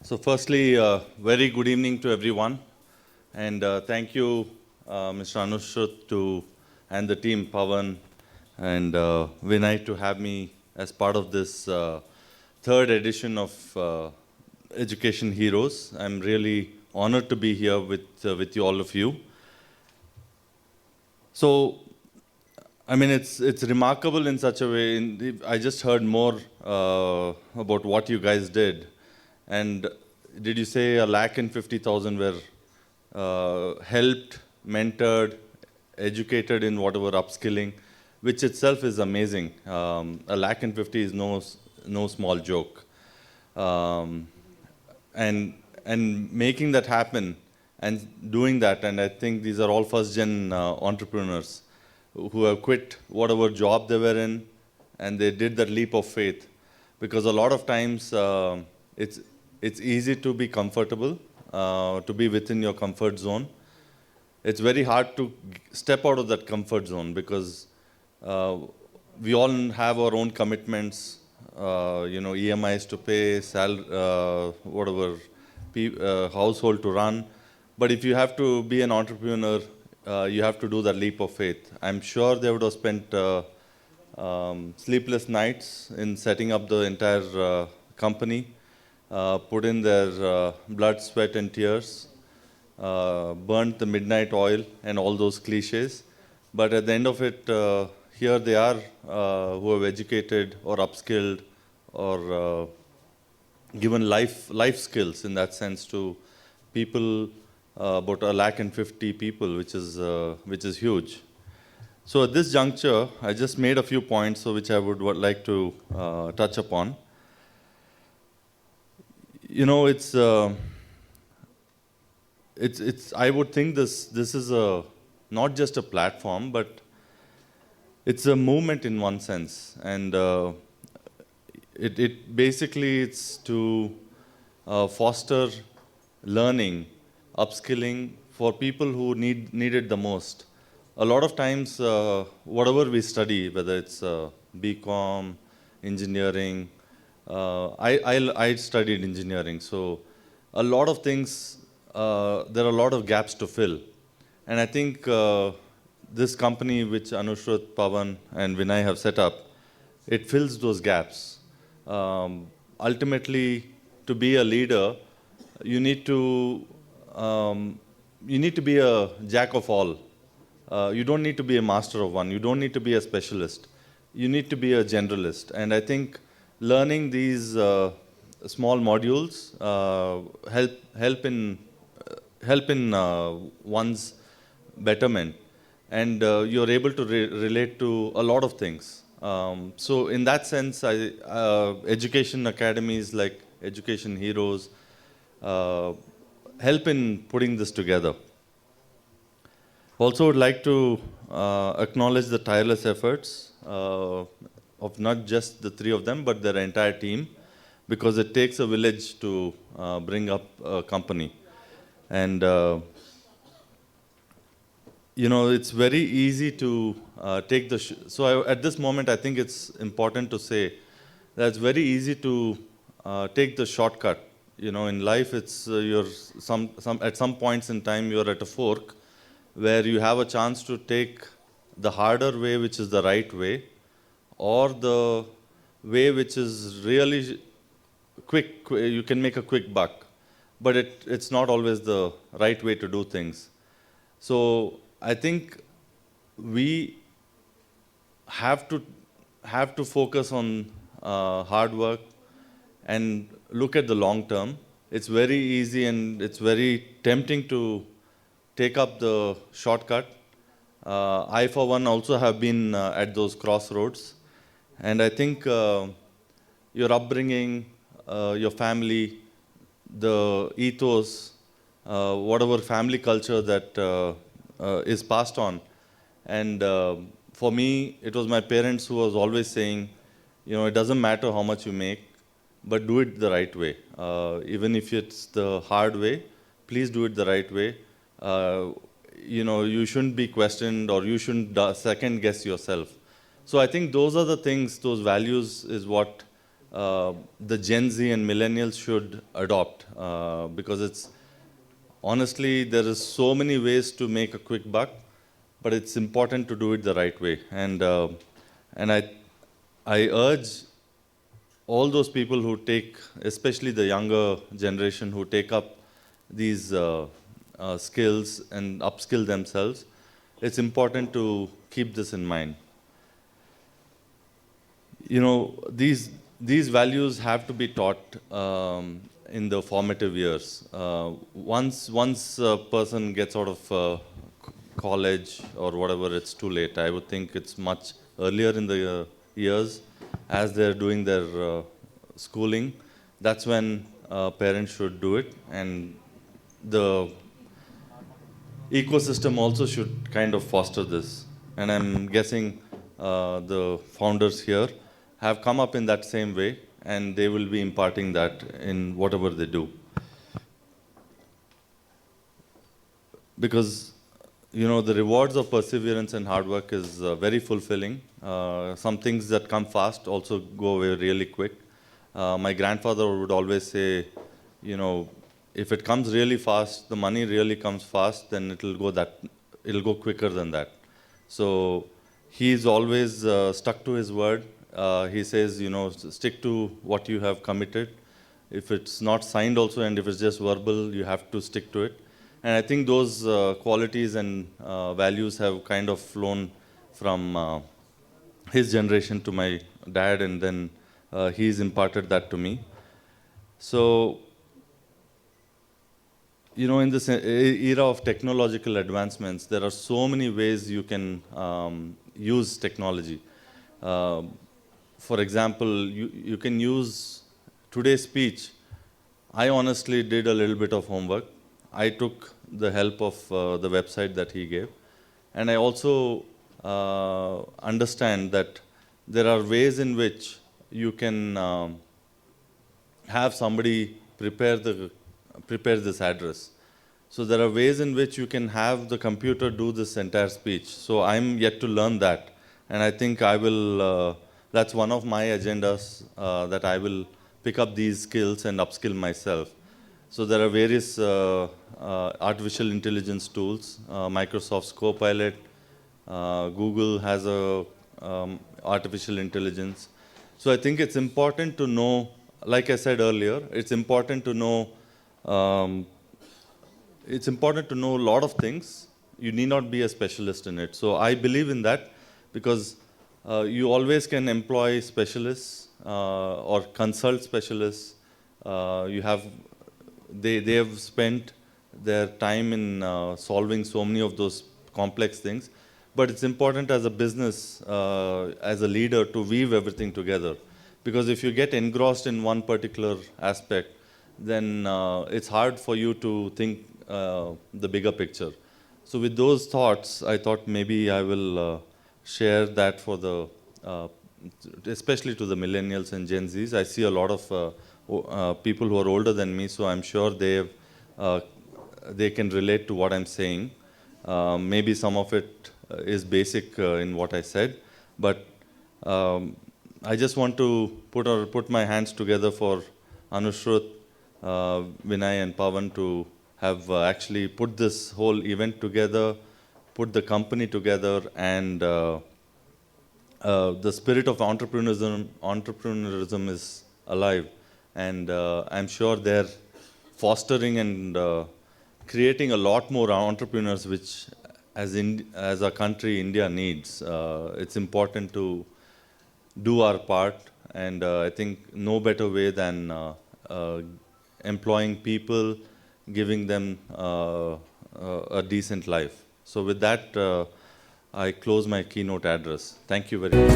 So firstly, very good evening to everyone. And thank you, Mr. Anushrut and the team, Pawan and Vinay, to have me as part of this third edition of Education Heroes. I'm really honored to be here with you, all of you. So, I mean, it's remarkable in such a way. I just heard more about what you guys did. And did you say 150,000 were helped, mentored, educated in whatever upskilling, which itself is amazing. 150 is no small joke. And making that happen and doing that, and I think these are all first-gen entrepreneurs who have quit whatever job they were in, and they did that leap of faith. Because a lot of times it's easy to be comfortable, to be within your comfort zone. It's very hard to step out of that comfort zone because we all have our own commitments, EMIs to pay, whatever, household to run. But if you have to be an entrepreneur, you have to do that leap of faith. I'm sure they would have spent sleepless nights in setting up the entire company, put in their blood, sweat, and tears, burnt the midnight oil, and all those cliches. But at the end of it, here they are who have educated or upskilled or given life skills in that sense to people, about 150,000 people, which is huge. So at this juncture, I just made a few points which I would like to touch upon. You know, it's I would think this is not just a platform, but it's a movement in one sense, and it basically it's to foster learning, upskilling for people who need it the most. A lot of times, whatever we study, whether it's BCom, engineering, I studied engineering, so a lot of things, there are a lot of gaps to fill. And I think this company which Anushrut, Pawan and Vinay have set up, it fills those gaps. Ultimately, to be a leader, you need to be a jack of all. You don't need to be a master of one. You don't need to be a specialist. You need to be a generalist. And I think learning these small modules help in one's betterment, and you're able to relate to a lot of things. So in that sense, education academies like Education Heroes help in putting this together. Also would like to acknowledge the tireless efforts of not just the three of them, but their entire team, because it takes a village to bring up a company. And it's very easy to take the... at this moment, I think it's important to say that it's very easy to take the shortcut. In life, it's at some points in time, you're at a fork where you have a chance to take the harder way, which is the right way, or the way which is really quick, you can make a quick buck, but it's not always the right way to do things. So I think we have to focus on hard work and look at the long term. It's very easy and it's very tempting to take up the shortcut. I, for one, also have been at those crossroads. And I think your upbringing, your family, the ethos, whatever family culture that is passed on. And for me, it was my parents who was always saying, it doesn't matter how much you make, but do it the right way. Even if it's the hard way, please do it the right way. You shouldn't be questioned, or you shouldn't second guess yourself. So I think those are the things, those values is what the Gen Z and millennials should adopt, because it's honestly, there is so many ways to make a quick buck, but it's important to do it the right way. And I urge all those people who take, especially the younger generation, who take up these skills and upskill themselves, it's important to keep this in mind. You know, these values have to be taught in the formative years. Once a person gets out of college or whatever, it's too late. I would think it's much earlier in the years, as they're doing their schooling. That's when parents should do it, and the ecosystem also should kind of foster this. And I'm guessing the founders here have come up in that same way, and they will be imparting that in whatever they do. Because, you know, the rewards of perseverance and hard work is very fulfilling. Some things that come fast also go away really quick. My grandfather would always say, you know, if it comes really fast, the money really comes fast, then it'll go quicker than that. So he's always stuck to his word. He says, you know, stick to what you have committed. If it's not signed also, and if it's just verbal, you have to stick to it. And I think those qualities and values have kind of flown from his generation to my dad, and then he's imparted that to me. So, you know, in this era of technological advancements, there are so many ways you can use technology. For example, you can use today's speech. I honestly did a little bit of homework. I took the help of the website that he gave. And I also understand that there are ways in which you can have somebody prepare this address. So there are ways in which you can have the computer do this entire speech. So I'm yet to learn that. And I think I will, that's one of my agendas, that I will pick up these skills and upskill myself. So there are various artificial intelligence tools. Microsoft's Copilot, Google has a artificial intelligence. So I think it's important to know, like I said earlier, it's important to know a lot of things. You need not be a specialist in it. So I believe in that, because you always can employ specialists or consult specialists. They have spent their time in solving so many of those complex things. But it's important as a business, as a leader, to weave everything together. Because if you get engrossed in one particular aspect, then it's hard for you to think the bigger picture. So with those thoughts, I thought maybe I will share that for the, especially to the millennials and Gen Zs. I see a lot of people who are older than me, so I'm sure they can relate to what I'm saying. Maybe some of it is basic in what I said, but I just want to put my hands together for Anushrut, Vinay and Pawan to have actually put this whole event together, put the company together, and the spirit of entrepreneurship is alive. And I'm sure they're fostering and creating a lot more entrepreneurs, which as a country, India needs. It's important to do our part, and I think no better way than employing people, giving them a decent life. So with that, I close my keynote address. Thank you very much.